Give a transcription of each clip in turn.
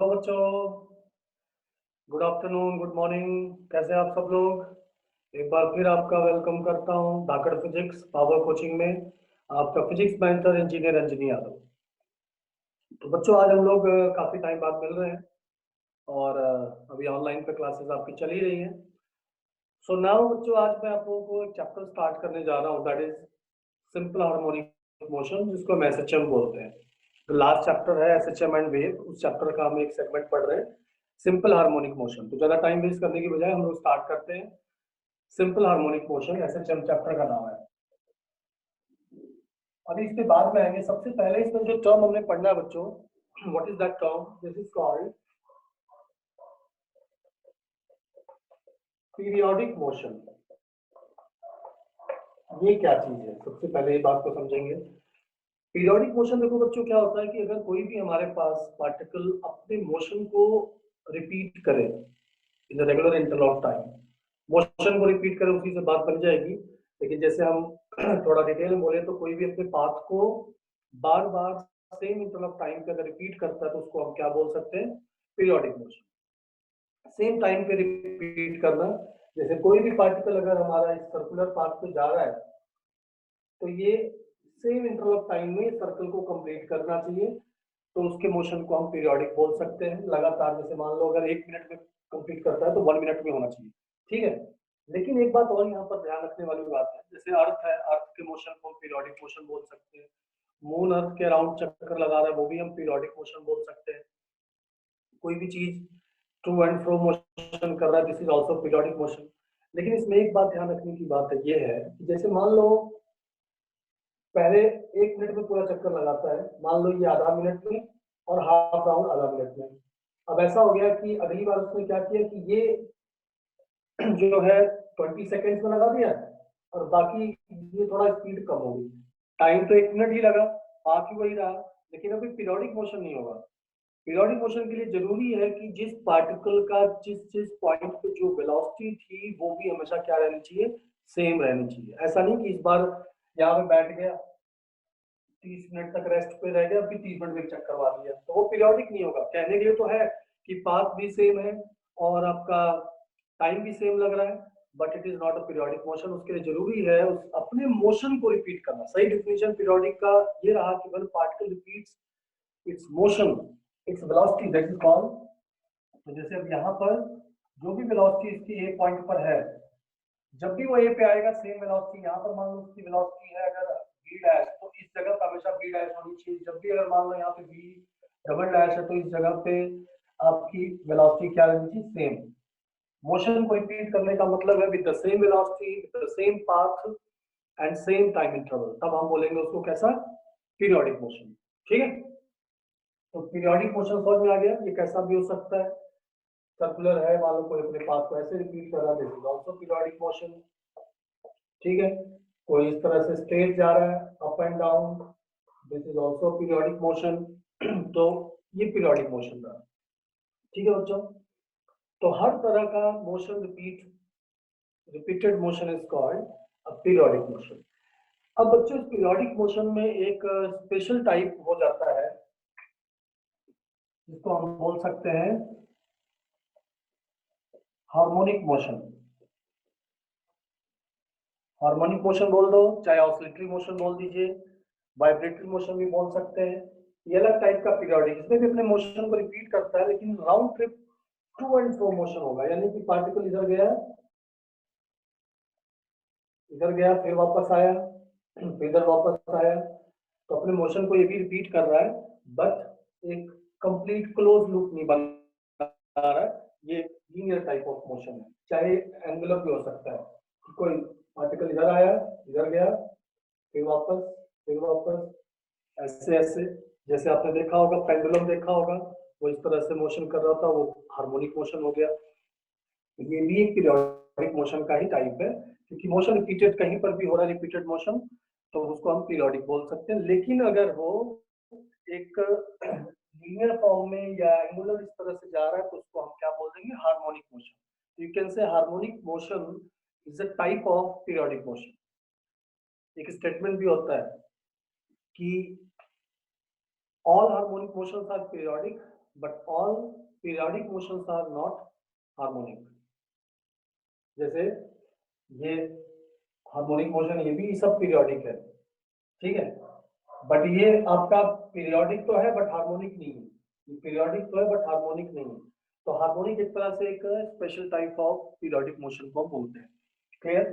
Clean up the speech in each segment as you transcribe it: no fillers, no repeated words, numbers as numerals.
Hello बच्चों, good afternoon, good morning. कैसे हैं आप सब लोग। एक बार फिर आपका वेलकम करता हूं धाकड़ फिजिक्स पावर कोचिंग में। आपका physics mentor engineer Anjani Yadav. तो बच्चों, आज हम लोग काफ़ी टाइम बाद मिल रहे हैं और अभी ऑनलाइन पे क्लासेस आपकी चल ही रही हैं। सो नाउ बच्चों, आज मैं आप लोगों को एक चैप्टर स्टार्ट करने जा रहा हूँ, that is simple harmonic motion, जिसको हम एसएचएम बोलते हैं। लास्ट चैप्टर है एसएचएम एंड वेव, उस चैप्टर का हम एक सेगमेंट पढ़ रहे हैं, सिंपल हार्मोनिक मोशन। तो ज़्यादा टाइम वेस्ट करने की बजाय हम लोग स्टार्ट करते हैं। Simple harmonic motion SHM chapter का नाम है। अभी इसके बाद में आएंगे। सबसे पहले इसमें जो टर्म हमने पढ़ना है बच्चों, what is that term, this is called periodic motion. ये क्या चीज है, सबसे पहले ये बात को समझेंगे। पीरियोडिक मोशन, देखो बच्चों, क्या होता है कि अगर कोई भी हमारे पास पार्टिकल अपने मोशन को रिपीट करे in the regular interval of time, motion को रिपीट करे, उसी से बात बन जाएगी। लेकिन जैसे हम थोड़ा डिटेल में बोले तो कोई भी अपने पाथ को बार बार सेम इंटरवल ऑफ टाइम पे अगर रिपीट करता है तो उसको हम क्या बोल सकते हैं, पीरियोडिक मोशन। सेम टाइम पे रिपीट करना। जैसे कोई भी पार्टिकल अगर हमारा इस सर्कुलर पाथ पे जा रहा है तो ये सेम इंटरवल ऑफ टाइम में सर्कल को कंप्लीट करना चाहिए, तो उसके मोशन को हम पीरियोडिक बोल सकते हैं। लगातार, जैसे मान लो अगर 1 मिनट में कंप्लीट करता है तो 1 मिनट में होना चाहिए, ठीक है। लेकिन एक बात और यहाँ पर ध्यान रखने वाली बात है, जैसे अर्थ है, अर्थ के मोशन को हम पीरियोडिक मोशन बोल सकते हैं। मून अर्थ के अराउंड चक्कर लगा रहा है, वो भी हम पीरियोडिक मोशन बोल सकते हैं। कोई भी चीज टू एंड फ्रो मोशन कर रहा है, this is also periodic motion. लेकिन इसमें एक बात ध्यान रखने की बात है, ये है कि जैसे मान लो पहले 1 मिनट में पूरा चक्कर लगाता है, मान लो ये आधा मिनट में, और हाफ राउंड आधा मिनट में। अब ऐसा हो गया कि अगली बार उसने क्या किया कि ये जो है 20 सेकेंड्स में लगा दिया, और बाकी ये थोड़ा स्पीड कम हो गई। टाइम तो 1 मिनट ही लगा, हाफ ही वही रहा, लेकिन अभी पीरियोडिक मोशन नहीं होगा। पीरियोडिक मोशन के लिए जरूरी है कि जिस पार्टिकल का जिस जिस पॉइंट पे जो वेलोसिटी थी वो भी हमेशा क्या रहनी चाहिए, सेम रहनी चाहिए। ऐसा नहीं कि इस बार यहाँ पे बैठ गया, 30 मिनट तक रेस्ट पे रह गया, फिर 30 मिनट में चेक करवा दिया, तो वो पीरियोडिक नहीं होगा। कहने के लिए तो है कि पाथ भी सेम है और आपका टाइम भी सेम लग रहा है, but it is not a periodic motion. उसके लिए जरूरी है उस अपने मोशन को रिपीट करना। सही डिफिनेशन पीरियोडिक का ये रहा कि when particle repeats it's motion, its velocity, that is called. तो जैसे अब यहाँ पर जो भी वेलोसिटी इसकी ए पॉइंट पर है, जब भी वो ए पे आएगा सेम वेलोसिटी, यहाँ पर मान लो उसकी वेलोसिटी है अगर बी डैश, तो इस जगह पर हमेशा बी डैश होनी चाहिए। जब भी अगर मान लो यहाँ पे बी डबल डैश है, तो इस जगह पे आपकी वेलोसिटी क्या रहनी चाहिए, सेम। मोशन को रिपीट करने का मतलब है with the same velocity, with the same path and same time interval, तब हम बोलेंगे उसको कैसा, पीरियोडिक मोशन। ठीक है, तो पीरियोडिक मोशन समझ में आ गया। ये कैसा भी हो सकता है, सर्कुलर है, मान लो कोई अपने पाथ को ऐसे रिपीट कर रहा है, this is also periodic motion. ठीक है, कोई इस तरह से स्ट्रेट जा रहा है, up and down, this is also periodic motion. तो ये पीरियोडिक मोशन रहा। ठीक है बच्चों, तो हर तरह का motion repeated motion is called a periodic motion. अब बच्चों, इस पीरियोडिक मोशन में एक स्पेशल टाइप हो जाता है, जिसको हम बोल सकते हैं हार्मोनिक मोशन। हार्मोनिक मोशन बोल दो, चाहे ऑसिलेटरी मोशन बोल दीजिए, वाइब्रेटरी मोशन भी बोल सकते हैं। ये अलग टाइप का पीरियोडिक, इसमें भी अपने मोशन को रिपीट करता है, लेकिन round trip to and fro motion होगा। यानी कि पार्टिकल इधर गया फिर वापस आया, फिर इधर वापस आया, तो अपने मोशन को ये भी रिपीट कर रहा है, बट एक कंप्लीट क्लोज लूप नहीं बना रहा है। ये लीनियर टाइप ऑफ मोशन है, चाहे एंगुलर भी हो सकता है। कोई पार्टिकल इधर आया, इधर गया, फिर वापस, ऐसे ऐसे। जैसे आपने देखा होगा, पेंडुलम देखा होगा, वो इस तरह से मोशन कर रहा था, वो हार्मोनिक मोशन हो गया। ये भी एक पीरियोडिक मोशन का ही टाइप है, क्योंकि मोशन रिपीटेड कहीं पर भी हो रहा है, रिपीटेड मोशन, तो उसको हम पीरियोडिक बोल सकते हैं। लेकिन अगर वो एक लीनियर फॉर्म में या एंगुलर इस तरह से जा रहा है, तो उसको हम क्या बोल देंगे, harmonic motion. You can say harmonic motion is a type of periodic motion. एक स्टेटमेंट भी होता है कि all harmonic motions are periodic but all periodic motions are not harmonic. जैसे ये हार्मोनिक मोशन, ये भी सब पीरियोडिक है, ठीक है, बट ये आपका पीरियोडिक तो है बट हार्मोनिक नहीं है, ये पीरियोडिक तो है बट हार्मोनिक नहीं है। तो हार्मोनिक एक तरह से एक special type of periodic motion को बोलते हैं। क्लियर,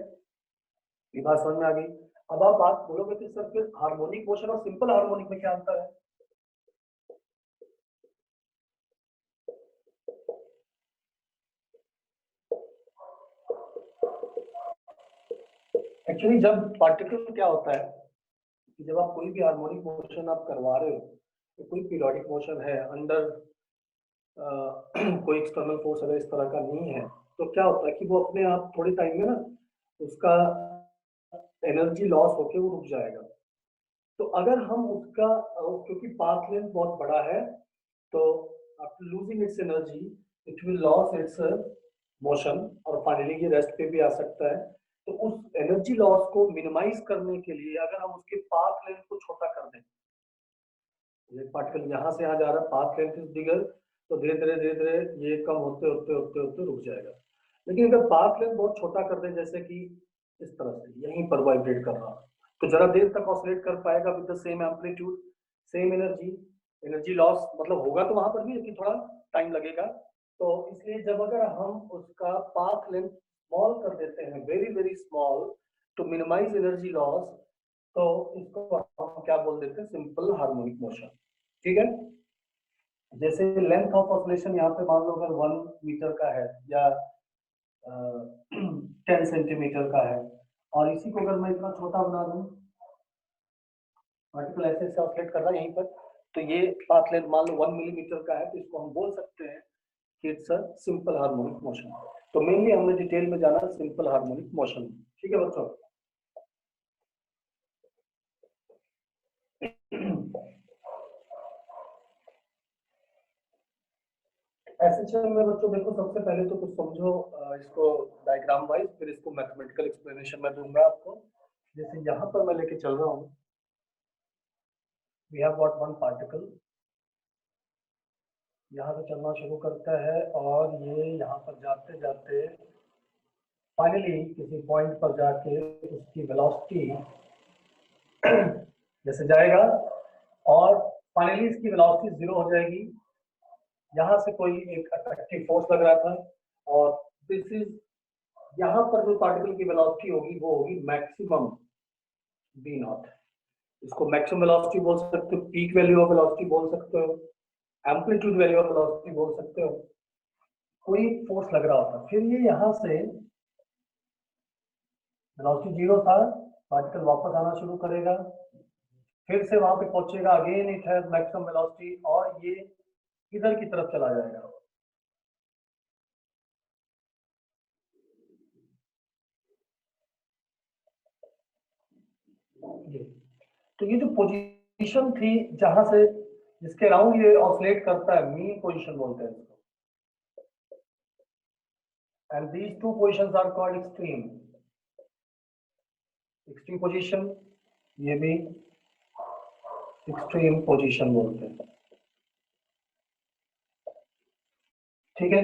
ये बात समझ में आ गई। अब आप बात बोलोगे कि सर फिर हार्मोनिक मोशन और सिंपल हार्मोनिक में क्या अंतर है? एक्चुअली जब पार्टिकल क्या होता है कि जब आप कोई भी हार्मोनिक मोशन आप करवा रहे हो, तो कोई पीरियोडिक मोशन है अंडर कोई एक्सटर्नल फोर्स अगर इस तरह का नहीं है, तो क्या होता है कि वो अपने आप थोड़े टाइम में ना उसका एनर्जी लॉस होके वो रुक जाएगा। तो अगर हम उसका क्योंकि पाथ लेंथ बहुत बड़ा है, तो after losing its energy it will loss it's motion, और फाइनली ये रेस्ट पे भी आ सकता है। तो उस एनर्जी लॉस को मिनिमाइज करने के लिए अगर हम उसके पाथ लेंथ को छोटा कर दें, ये पार्टिकल यहाँ से यहाँ जा रहा है, पाथ लेंथ इज बिगर, तो धीरे धीरे धीरे धीरे ये कम होते होते होते होते रुक जाएगा। लेकिन अगर पाथ लेंथ बहुत छोटा कर दें, जैसे कि इस तरह से यहीं पर वाइब्रेट कर रहा है, तो जरा देर तक ऑसिलेट कर पाएगा with the same amplitude, same energy. Energy loss मतलब होगा तो वहां पर भी, लेकिन थोड़ा टाइम लगेगा। तो इसलिए जब अगर हम उसका पाथ लेंथ स्मॉल कर देते हैं, very very small, to minimize energy loss, तो इसको हम क्या बोल देते हैं? Simple harmonic motion. ठीक है, जैसे लेंथ ऑफ ऑसिलेशन यहाँ पे मान लो अगर 1 मीटर का है या 10 सेंटीमीटर का है, और इसी को अगर मैं इतना छोटा बना दूं, पार्टिकल ऐसे ऐसे ऑसिलेट कर रहा है यहीं पर, तो ये पाथ लेंथ मान लो 1 मिलीमीटर का है, तो इसको हम बोल सकते हैं कि it's a simple harmonic motion. तो मेनली हमने डिटेल में जाना सिंपल हार्मोनिक मोशन। ठीक है बच्चों, एसएचएम में बच्चों देखो, सबसे पहले तो कुछ समझो इसको डायग्राम वाइज, फिर इसको मैथमेटिकल एक्सप्लेनेशन में दूंगा आपको। जैसे यहाँ पर मैं लेके चल रहा हूँ, we have got one particle, यहाँ से चलना शुरू करता है और ये यहाँ पर जाते जाते फाइनली किसी पॉइंट पर जाके उसकी वेलोसिटी जैसे जाएगा, और फाइनली इसकी वेलोसिटी 0 हो जाएगी। यहाँ से कोई एक अट्रैक्टिव फोर्स लग रहा था, और दिस इज, यहाँ पर जो पार्टिकल की वेलोसिटी होगी वो होगी मैक्सिमम बी नॉट। इसको मैक्सिमम वेलोसिटी बोल सकते हो, पीक वैल्यू ऑफ वेलोसिटी बोल सकते हो, एम्पलीट्यूड वैल्यू ऑफ वेलोसिटी बोल सकते हो। कोई फोर्स लग रहा होता, फिर ये यहाँ से वेलोसिटी 0 था, पार्टिकल वापस आना शुरू करेगा, फिर से वहां पे पहुंचेगा, again it has maximum velocity, और ये इधर की तरफ चला जाएगा। ये तो ये जो पोजीशन थी जहां से जिसके अराउंड ये ऑसिलेट करता है, मीन पोजीशन बोलते हैं इसको, and these two positions are called extreme. Extreme position, ये भी एक्सट्रीम पोजीशन बोलते हैं। ठीक है,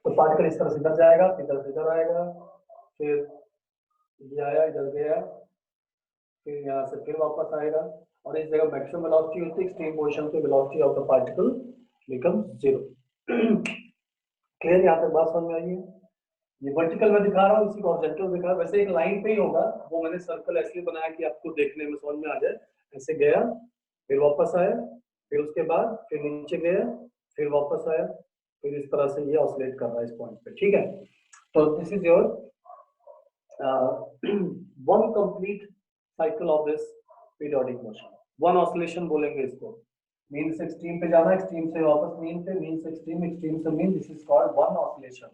तो पार्टिकल इस तरह से इधर जाएगा, इधर से इधर आएगा, फिर ये आया, इधर गया, फिर यहाँ से फिर वापस आएगा, और इस जगह मैक्सिमम वेलोसिटी होती है, एक्सट्रीम पोजीशन पे velocity of the particle become 0। Clear, यहाँ तक बात समझ में आई है? ये वर्टिकल में दिखा रहा हूँ, इसी को हॉरिजॉन्टल दिखा रहा हूँ। वैसे एक लाइन पे ही होगा, वो मैंने सर्कल ऐसे बनाया कि आपको देखने में समझ में आ जाए। ऐसे गया, फिर वापस आया, फिर उसके बाद फिर नीचे गया, फिर वापस आया, फिर इस तरह से ये ऑसिलेट कर रहा है इस पॉइंट पे। ठीक है, तो this is your one complete cycle of this periodic motion. One oscillation बोलेंगे इसको। मीन से एक्सट्रीम पे जाना, एक्सट्रीम से वापस मीन पे, मीन से एक्सट्रीम, एक्सट्रीम से mean, this is called one oscillation.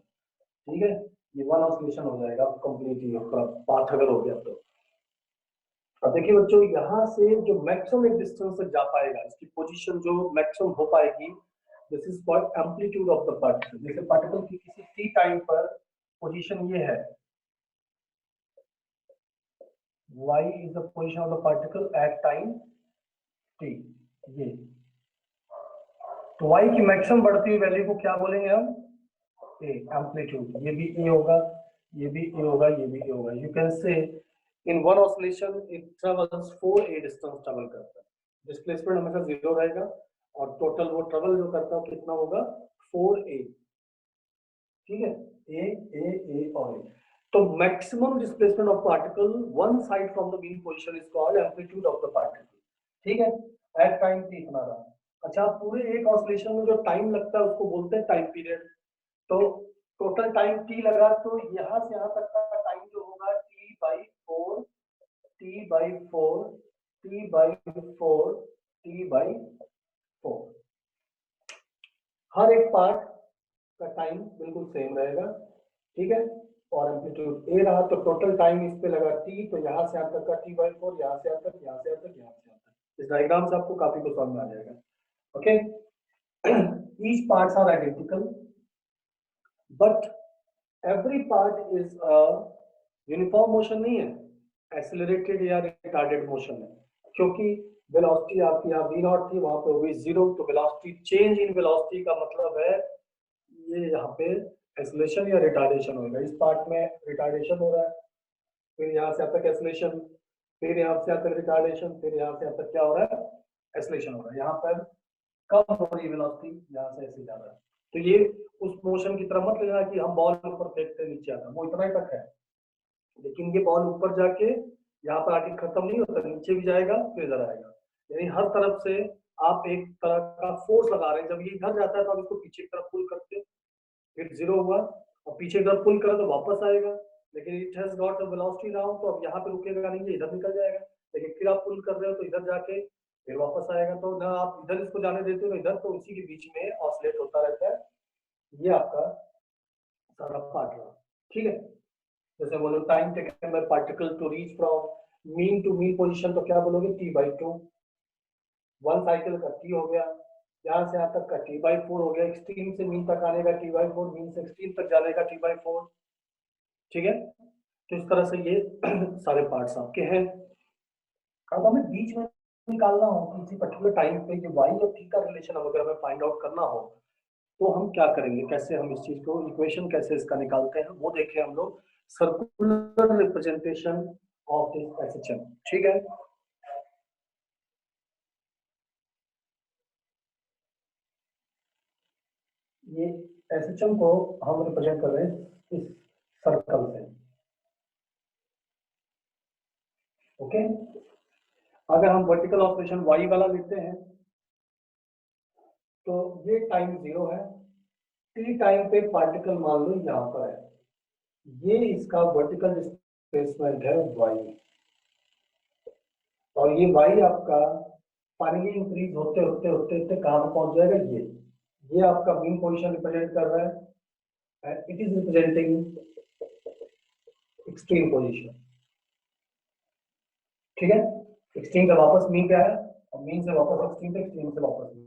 ठीक है, ये वन ऑसिलेशन हो जाएगा कंप्लीट, ये पाथ अगर हो गया तो। अब देखिए बच्चों, यहाँ से जो मैक्सिमम एक डिस्टेंस तक जा पाएगा, इसकी पोजीशन जो मैक्सिमम हो पाएगी, this is called amplitude of the particle. जैसे पार्टिकल की किसी टी टाइम पर पोजीशन ये है, y is the position of the particle at time t, ये तो y की मैक्सिमम बढ़ती हुई वैल्यू को क्या बोलेंगे हम? ए, एम्पलीट्यूड। ये भी ए होगा, ये भी ए होगा, ये भी ए होगा। यू कैन से in one oscillation it travels 4a distance travel करता है। डिस्प्लेसमेंट हमेशा 0 रहेगा और टोटल वो ट्रेवल जो करता है कितना होगा? 4a। ठीक है, ए और ए। तो maximum displacement of particle one side from the mean position is called amplitude of the particle. ठीक है, एट टाइम t इतना रहा। अच्छा, पूरे एक ऑसिलेशन में जो टाइम लगता है उसको बोलते हैं टाइम पीरियड। तो टोटल टाइम t लगा, तो यहां से यहां तक का टाइम जो होगा t/4, t/4, t/4, t/4। हर एक पार्ट का टाइम बिल्कुल सेम रहेगा। ठीक है, और एम्पलीट्यूड ए रहा तो टोटल टाइम इस पे लगा t, तो यहां से यहां तक का t/4, यहां से यहां तक, यहां से यहां तक, यहां से यहां तक। इस डायग्राम से आपको काफी कुछ समझ में आ जाएगा। Okay, each parts are identical but every part is a uniform motion नहीं है, एक्सेलरेटेड या रिटार्डेड मोशन है। क्योंकि वेलोसिटी आपकी यहाँ v नॉट थी, वहां पे हुई 0, तो वेलोसिटी चेंज इन वेलोसिटी का मतलब है ये यहाँ पे एक्सेलरेशन या रिटार्डेशन होगा। इस पार्ट में रिटार्डेशन हो रहा है, फिर यहाँ से अब तक एक्सेलरेशन, फिर यहाँ से अब तक रिटार्डेशन, फिर यहाँ से अब तक क्या हो रहा है? एक्सेलरेशन हो रहा है। यहाँ पर कम हो रही वेलोसिटी, यहाँ से ऐसे जा रहा है। तो ये उस मोशन की तरह मत लेना कि हम बॉल ऊपर फेंकते नीचे आता, वो इतना ही तक है। लेकिन ये बॉल ऊपर जाके यहाँ पर आके खत्म नहीं होता, नीचे भी जाएगा फिर इधर आएगा। यानी हर तरफ से आप एक तरह का फोर्स लगा रहे हैं। जब ये इधर जाता है तो आप इसको पीछे की तरफ पुल करते हैं, फिर 0 हुआ और पीछे की तरफ पुल करें तो वापस आएगा। लेकिन it has got a velocity now, तो अब यहाँ पे रुकेगा नहीं, इधर निकल जाएगा। लेकिन फिर आप पुल कर रहे हो तो इधर जाके फिर वापस आएगा। तो ना आप इधर इसको जाने देते हो इधर, तो उसी के बीच में ऑसिलेट होता रहता है। ये आपका सारा पार्ट रहा। ठीक है, जैसे बोलो time taken by particle to reach from mean to mean position, तो क्या बोलोगे? t/2। वन साइकिल का t हो गया, यहाँ से यहाँ तक का t/4 हो गया, एक्सट्रीम से मीन तक आने का t/4, मीन से एक्सट्रीम तक जाने का t/4। ठीक है, तो इस तरह से ये सारे पार्ट्स आपके हैं। अब हमें बीच में निकालना हो किसी पर्टिकुलर टाइम पे ये y और t का रिलेशन अगर हमें फाइंड आउट करना हो तो हम क्या करेंगे, कैसे हम इस चीज को इक्वेशन कैसे इसका निकालते हैं वो देखें हम लोग। Circular representation of this SHM. ठीक है, ये एसएचएम को हम रिप्रेजेंट कर रहे हैं इस सर्कल से। ओके, अगर हम वर्टिकल ऑपरेशन y वाला लेते हैं तो ये टाइम 0 है, t टाइम पे पार्टिकल मान लो यहाँ पर है, ये इसका वर्टिकल डिस्प्लेसमेंट है y, और ये y आपका फाइनली इंक्रीज होते होते होते होते कहाँ पे पहुंच जाएगा? ये आपका मीन पोजीशन रिप्रेजेंट कर रहा है and it is representing extreme position. ठीक है, एक्सट्रीम से वापस मीन पे आया और मीन से वापस एक्सट्रीम पे, एक्सट्रीम से वापस मीन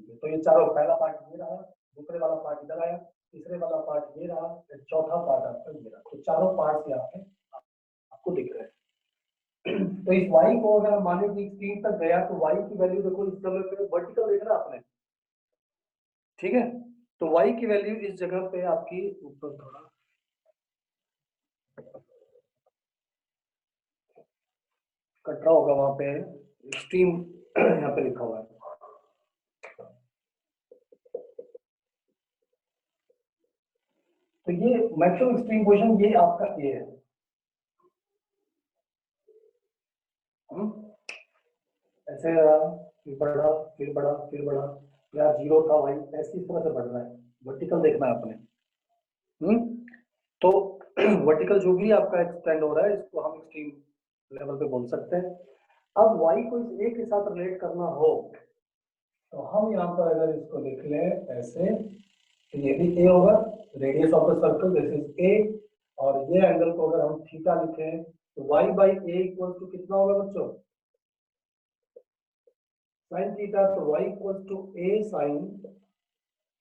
पे। तो ये चारों, पहला पार्ट ये रहा, दूसरे वाला पार्ट इधर आया, तीसरे वाला पार्ट ये रहा, चौथा पार्ट आपका ये रहा। तो चारों पार्ट यहाँ पे आपको दिख रहे हैं। तो इस y को अगर हम माने कि एक्सट्रीम तक गया तो y की वैल्यू देखो इस जगह पे वर्टिकल देखना आपने। ठीक है, तो y की वैल्यू इस जगह पे आपकी ऊपर थोड़ा कट रहा होगा, वहां पे एक्सट्रीम यहाँ पे लिखा हुआ है। तो ये मैक्सिमम एक्सट्रीम पोजीशन ये आपका ये है। ऐसे फिर बढ़ा, फिर बढ़ा, फिर बढ़ा, या 0 था भाई, ऐसी इस तरह से बढ़ रहा है। वर्टिकल देखना है आपने। तो वर्टिकल जो भी आपका एक्सटेंड हो रहा है इसको हम एक्सट्रीम लेवल पे बोल सकते हैं। अब y को इस a के साथ रिलेट करना हो तो हम यहाँ पर अगर इसको लिख लें ऐसे, तो ये भी a होगा, radius of the circle this is a, और ये एंगल को अगर हम थीटा लिखें तो y/a इक्वल टू कितना होगा बच्चों? sin theta, तो y equals to a sin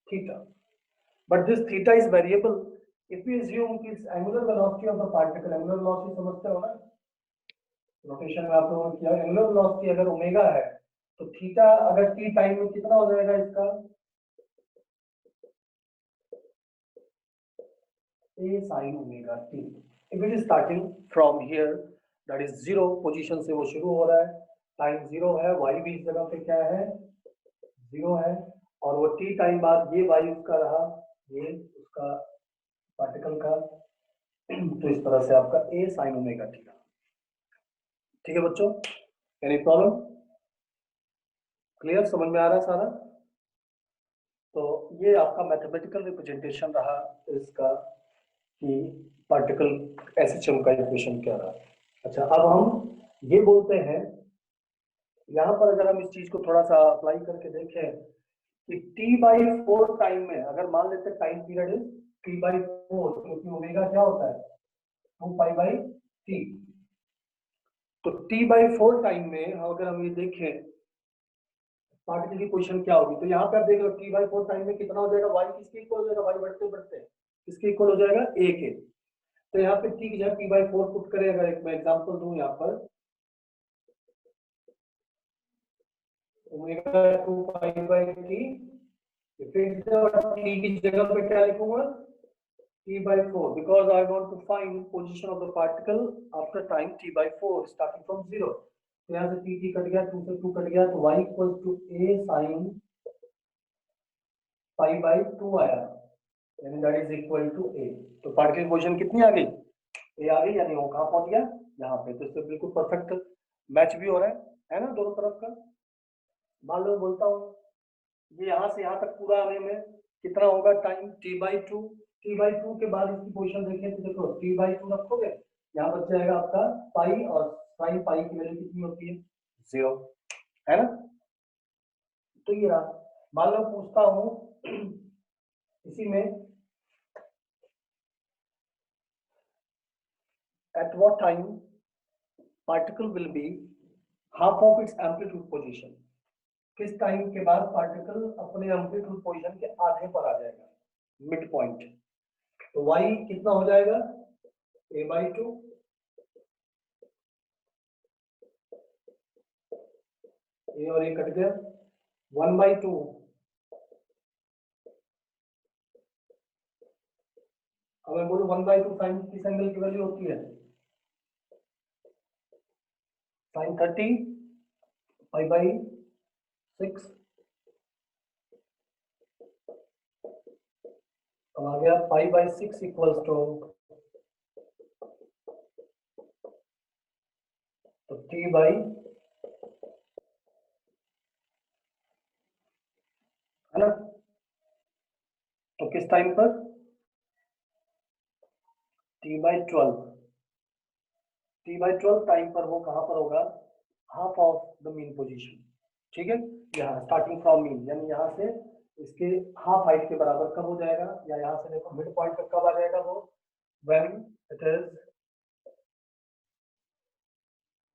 theta. But this theta is variable. If we assume कि angular velocity of the particle, angular velocity समझते हो ना? रोटेशन में आप लोगों ने किया, angular velocity अगर ओमेगा है तो थीटा अगर टी टाइम में कितना हो जाएगा इसका, a sine omega t. If it is starting from here, that is zero position से वो शुरू हो रहा है, टाइम जीरो है, वाई भी इस जगह पे क्या है, जीरो है, और वो टी टाइम बाद ये वाई उसका रहा, ये उसका पार्टिकल का, तो इस तरह से आपका ए साइन ओमेगा टी रहा। ठीक है बच्चों, एनी प्रॉब्लम, क्लियर, समझ में आ रहा है सारा? तो ये आपका मैथमेटिकल रिप्रेजेंटेशन रहा इसका कि पार्टिकल एसएचएम का इक्वेशन क्या रहा। अच्छा, अब हम ये बोलते हैं, यहाँ पर अगर हम इस चीज को थोड़ा सा अप्लाई करके देखें कि t/4 टाइम में, अगर मान लेते हैं टाइम पीरियड इज t/4, क्योंकि ओमेगा क्या होता है 2π/t, तो t/4 टाइम में अगर हम ये देखें पार्टिकल की पोजीशन क्या होगी, तो यहाँ पे आप देख लो t/4 टाइम में कितना हो जाएगा, y किसके इक्वल हो जाएगा, y बढ़ते बढ़ते किसके इक्वल हो जाएगा, a के। तो यहाँ पे t की जगह t/4 पुट करें, अगर एक मैं एग्जांपल दूं यहाँ पर, ओमेगा 2π/t, फिर t की जगह पे क्या लिखूंगा, t/4, because I want to find position of the particle after time t/4 starting from 0। तो यहाँ से t कट गया, 2 से 2 कट गया, तो y equal to a sine π/2 आया, यानी that is equal to a। तो पार्टिकल पोजीशन कितनी आ गई, a आ गई, यानी वो कहाँ पहुंच गया, यहाँ पे। तो इससे बिल्कुल परफेक्ट मैच भी हो रहा है ना दोनों तरफ का। मान लो बोलता हूँ ये यहाँ से यहाँ तक पूरा आने में कितना होगा टाइम, t/2, t/2 के बाद इसकी पोजीशन देखें तो देखो t/2 रखोगे, यहाँ बच जाएगा आपका पाई, और साइन पाई की वैल्यू कितनी होती है, 0, है ना। तो ये रहा, मान लो पूछता हूँ इसी में, at what time particle will be half of its amplitude position, किस टाइम के बाद पार्टिकल अपने एम्पलीट्यूड पोजीशन के आधे पर आ जाएगा, मिड पॉइंट। तो y कितना हो जाएगा, a/2, ए और ए कट गया, 1/2, अब मैं बोलूं 1/2 साइन किस एंगल की वैल्यू होती है, साइन 30 π/6, अब आ गया π/6 इक्वल्स टू t/, है ना। तो किस टाइम पर, t/12, t/12 टाइम पर वो कहां पर होगा, half of the mean position. ठीक है, यहाँ स्टार्टिंग फ्रॉम मीन, यानी यहाँ से इसके हाफ हाइट के बराबर कब हो जाएगा, या यहाँ से देखो मिड पॉइंट तक कब आ जाएगा वो, when it is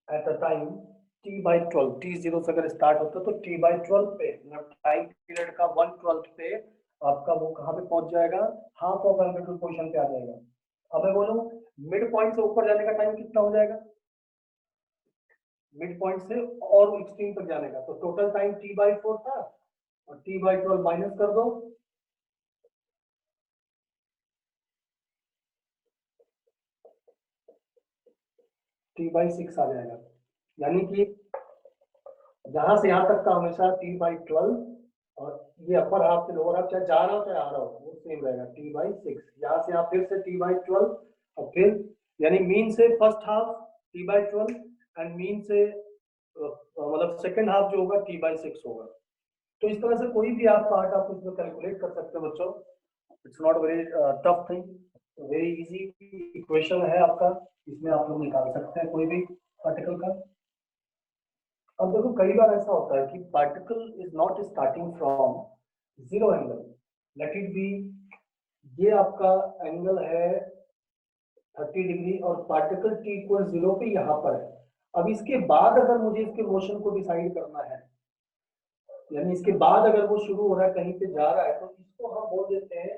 at a time t/12, t0 से अगर स्टार्ट होता है तो t/12 पे, मतलब टाइम पीरियड का 1/12 पे आपका वो कहाँ पे पहुंच जाएगा, हाफ ऑफ एम्पलीट्यूड पोजीशन पे आ जाएगा। अब मैं बोलूं मिड पॉइंट से ऊपर जाने का टाइम कितना हो जाएगा, मिड पॉइंट से और एक्सट्रीम तक जाने का, तो टोटल टाइम t/4 था, और t/12 माइनस कर दो, t/6 आ जाएगा। यानी कि यहां से यहां तक का हमेशा t/12, और ये अपर हाफ से लोअर हाफ चाहे जा रहा हो चाहे आ रहा हो वो सेम रहेगा, t/6। यहाँ से आप फिर से t/12, और फिर यानी मीन से first half t/12, and mean से मतलब सेकंड हाफ जो होगा t/6 होगा। तो इस तरह से कोई भी आप पार्ट आप इसमें कैलकुलेट कर सकते हो बच्चों, it's not very tough thing, very easy equation है आपका, इसमें आप लोग निकाल सकते हैं कोई भी पार्टिकल का। अब देखो कई बार ऐसा होता है कि particle is not starting from zero angle, let it be, ये आपका एंगल है 30 डिग्री, और पार्टिकल t इक्वल 0 पे यहाँ पर है। अब इसके बाद अगर मुझे इसके मोशन को डिसाइड करना है, यानी इसके बाद अगर वो शुरू हो रहा है कहीं पे जा रहा है, तो इसको हम बोल देते हैं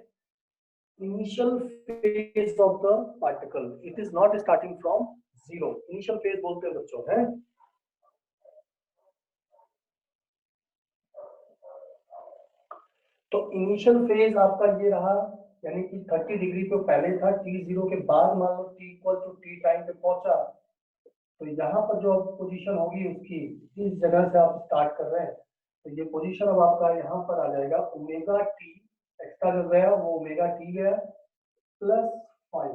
initial phase of the particle, it is not starting from zero, initial phase बोलते हैं बच्चों, है। तो इनिशियल फेज आपका ये रहा, यानी कि 30 डिग्री तो पहले था, t0 के बाद मान लो t equal to T time पे पहुंचा, तो यहाँ पर जो पोजीशन होगी उसकी, इस जगह से आप स्टार्ट कर रहे हैं, तो ये पोजीशन अब आपका यहाँ पर आ जाएगा ओमेगा टी, एक्स्ट्रा जो गया वो ओमेगा टी गया प्लस 5,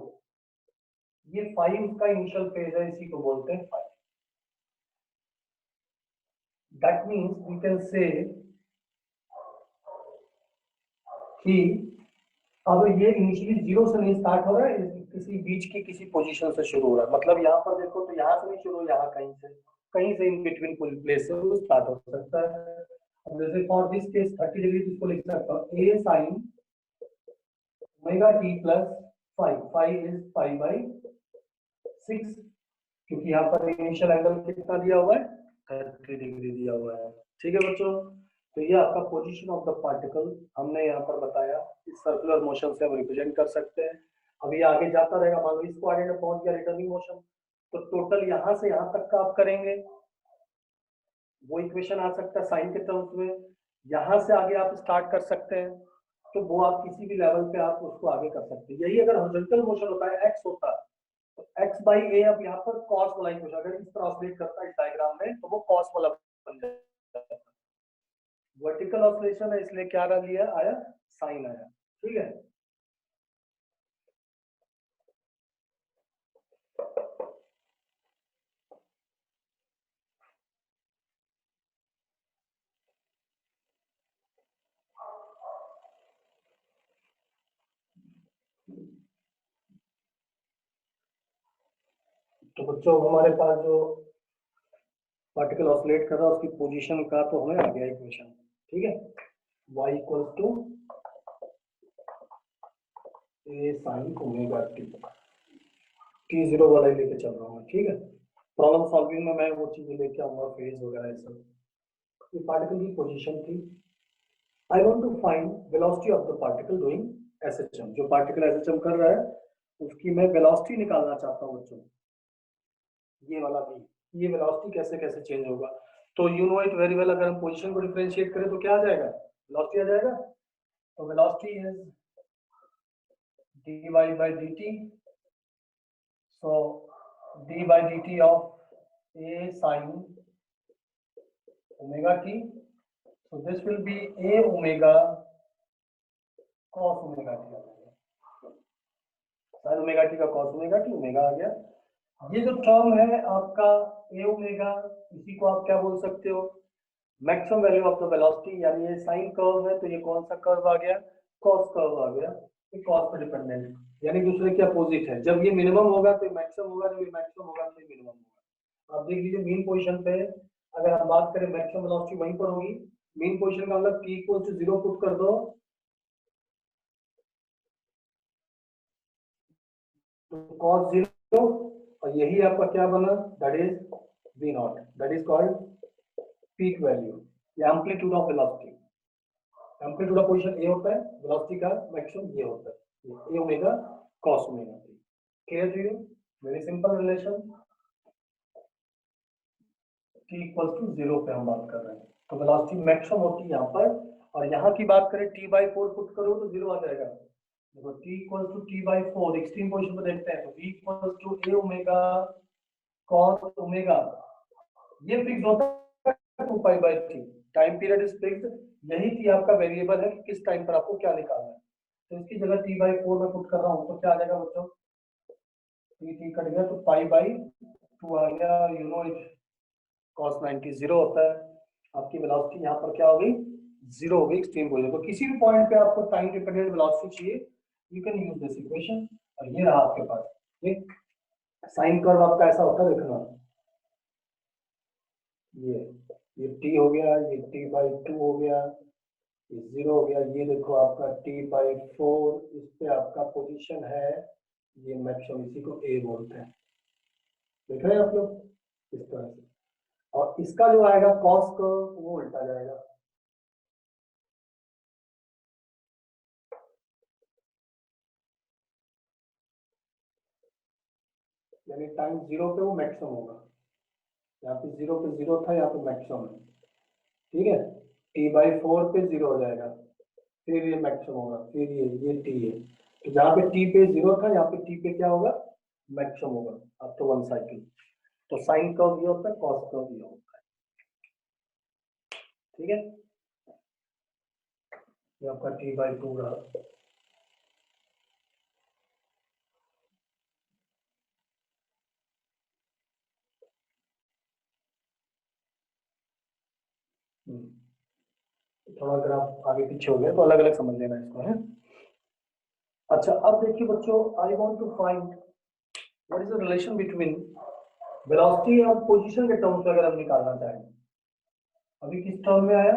ये 5 उसका इनिशियल फेज है, इसी को बोलते हैं 5। दैट मीन्स वी कैन से कि अब ये इनिशियली जीरो से नहीं स्टार्ट हो रहा है, किसी बीच की किसी पोजीशन से शुरू हो रहा है, मतलब यहाँ पर देखो तो यहाँ से नहीं शुरू, यहाँ कहीं से इन बिटवीन कोई प्लेस से वो स्टार्ट हो सकता है। अब जैसे फॉर दिस केस 30 डिग्री इसको लिख सकता हूँ a sin omega t plus 5, 5 is 5/6, क्योंकि यहाँ पर इनिशियल एंगल कितना दिया हुआ है, 30 डिग्री दिया हुआ है। ठीक है बच्चों, तो ये आपका पोजीशन ऑफ द पार्टिकल हमने यहाँ पर बताया, इस सर्कुलर मोशन से हम रिप्रेजेंट कर सकते हैं। अब ये आगे जाता रहेगा, मान लो इसको आगे में पहुंच गया रिटर्निंग मोशन, तो टोटल यहाँ से यहाँ तक का आप करेंगे, वो इक्वेशन आ सकता है साइन के टर्म्स में, यहाँ से आगे आप स्टार्ट कर सकते हैं, तो वो आप किसी भी लेवल पे आप उसको आगे कर सकते हैं। यही अगर हॉरिजॉन्टल मोशन होता है, एक्स होता है, तो x बाई ए, अब यहाँ पर कॉस वाला इक्वेशन अगर इस तरह ऑसिलेट करता है इस डायग्राम में, तो वो कॉस वाला बन जाता है। वर्टिकल ऑसिलेशन है इसलिए क्या लिया आया, साइन आया। ठीक है, तो बच्चों हमारे पास जो पार्टिकल ऑसिलेट कर रहा है उसकी पोजीशन का तो हमें आ गया इक्वेशन। ठीक है, y equal to A sine omega T, t0 वाला ही लेके चल रहा हूँ। ठीक है, प्रॉब्लम सॉल्विंग में मैं वो चीजें लेके आऊंगा, फेज वगैरह सब। ये पार्टिकल की पोजीशन थी। I want to find velocity of the particle doing SHM, जो पार्टिकल एसएचएम कर रहा है उसकी मैं वेलोसिटी निकालना चाहता हूँ बच्चों, ये वाला भी, ये वेलोसिटी कैसे कैसे चेंज होगा। तो you know it very well, अगर हम पोजीशन को डिफरेंशिएट करें तो क्या आ जाएगा, वेलोसिटी आ जाएगा। तो velocity is dy by dt, so d by dt of a sin omega t, so this will be a omega cos omega t, sin omega t का cos omega t, ओमेगा आ गया। ये जो term है आपका a omega, इसी को आप क्या बोल सकते हो, maximum value of the velocity, यानी ये साइन कर्व है तो ये कौन सा कर्व आ गया, कॉस कर्व आ गया, ये कॉस पर डिपेंडेंट, यानी दूसरे के अपोजिट है। जब ये मिनिमम होगा तो मैक्सिमम होगा, जब ये मैक्सिमम होगा तो मिनिमम होगा। आप देख लीजिए मीन पोजीशन पे अगर हम बात करें मैक्सिमम वेलोसिटी वहीं पर होगी, मीन पोजीशन का मतलब t इक्वल टू 0 पुट कर दो, तो cos 0, और यही आपका क्या बना, that is v0, that is called peak value या amplitude of velocity. Amplitude of position a होता है, वेलोसिटी का मैक्सिमम ये होता है, a omega cos omega t. Clear to you, very simple relation. t equal to 0 पे हम बात कर रहे हैं, तो वेलोसिटी मैक्सिमम होती है यहाँ पर, और यहाँ की बात करें t बाई 4 पुट करो तो 0 आ जाएगा। देखो t equal to t by 4 extreme position पे देखते हैं, तो v equal to a omega cos omega, ये फिक्स होता है 2 pi by 3, time period is fixed, यही थी आपका वेरिएबल है कि किस टाइम पर आपको क्या निकालना है। तो इसकी जगह t बाई 4 में पुट कर रहा हूँ तो क्या आ जाएगा बच्चों, t कट गया तो पाई बाई 2 आ गया, यू नो इट cos 90 0 होता है। आपकी वेलोसिटी यहाँ पर क्या हो गई, 0 हो गई एक्सट्रीम पोजीशन। तो किसी भी पॉइंट पे आपको टाइम डिपेंडेंट वेलोसिटी चाहिए, you can use this equation, और ये रहा आपके पास। ठीक, साइन कर्व आपका ऐसा होता है, देखना ये t हो गया, ये t बाई 2 हो गया, ये 0 हो गया, ये देखो आपका t बाई 4, इस पे आपका पोजीशन है, ये मैक्सिमम, इसी को a बोलते हैं, देख रहे हैं आप लोग इस तरह से। और इसका जो आएगा कॉस कर्व वो उल्टा जाएगा, यानी टाइम 0 पे वो मैक्सिमम होगा, यहाँ पे 0 पे 0 था, यहाँ पे मैक्सिमम है। ठीक है, t बाई 4 पे 0 हो जाएगा, फिर ये मैक्सिमम होगा, फिर ये टी है, तो जहाँ पे टी पे 0 था, यहाँ पे टी पे क्या होगा, मैक्सिमम होगा आफ्टर 1 साइकिल। तो साइन कर्व ये होता है, कॉस कर्व ये होता है। ठीक है, ये आपका t/2 रहा। थोड़ा अगर आप आगे पीछे हो गए तो अलग अलग समझ लेना इसको, है। अच्छा, अब देखिए बच्चों, I want to find what is the relation between velocity और पोजीशन के टर्म्स में अगर हम निकालना चाहें। अभी किस टर्म में आया,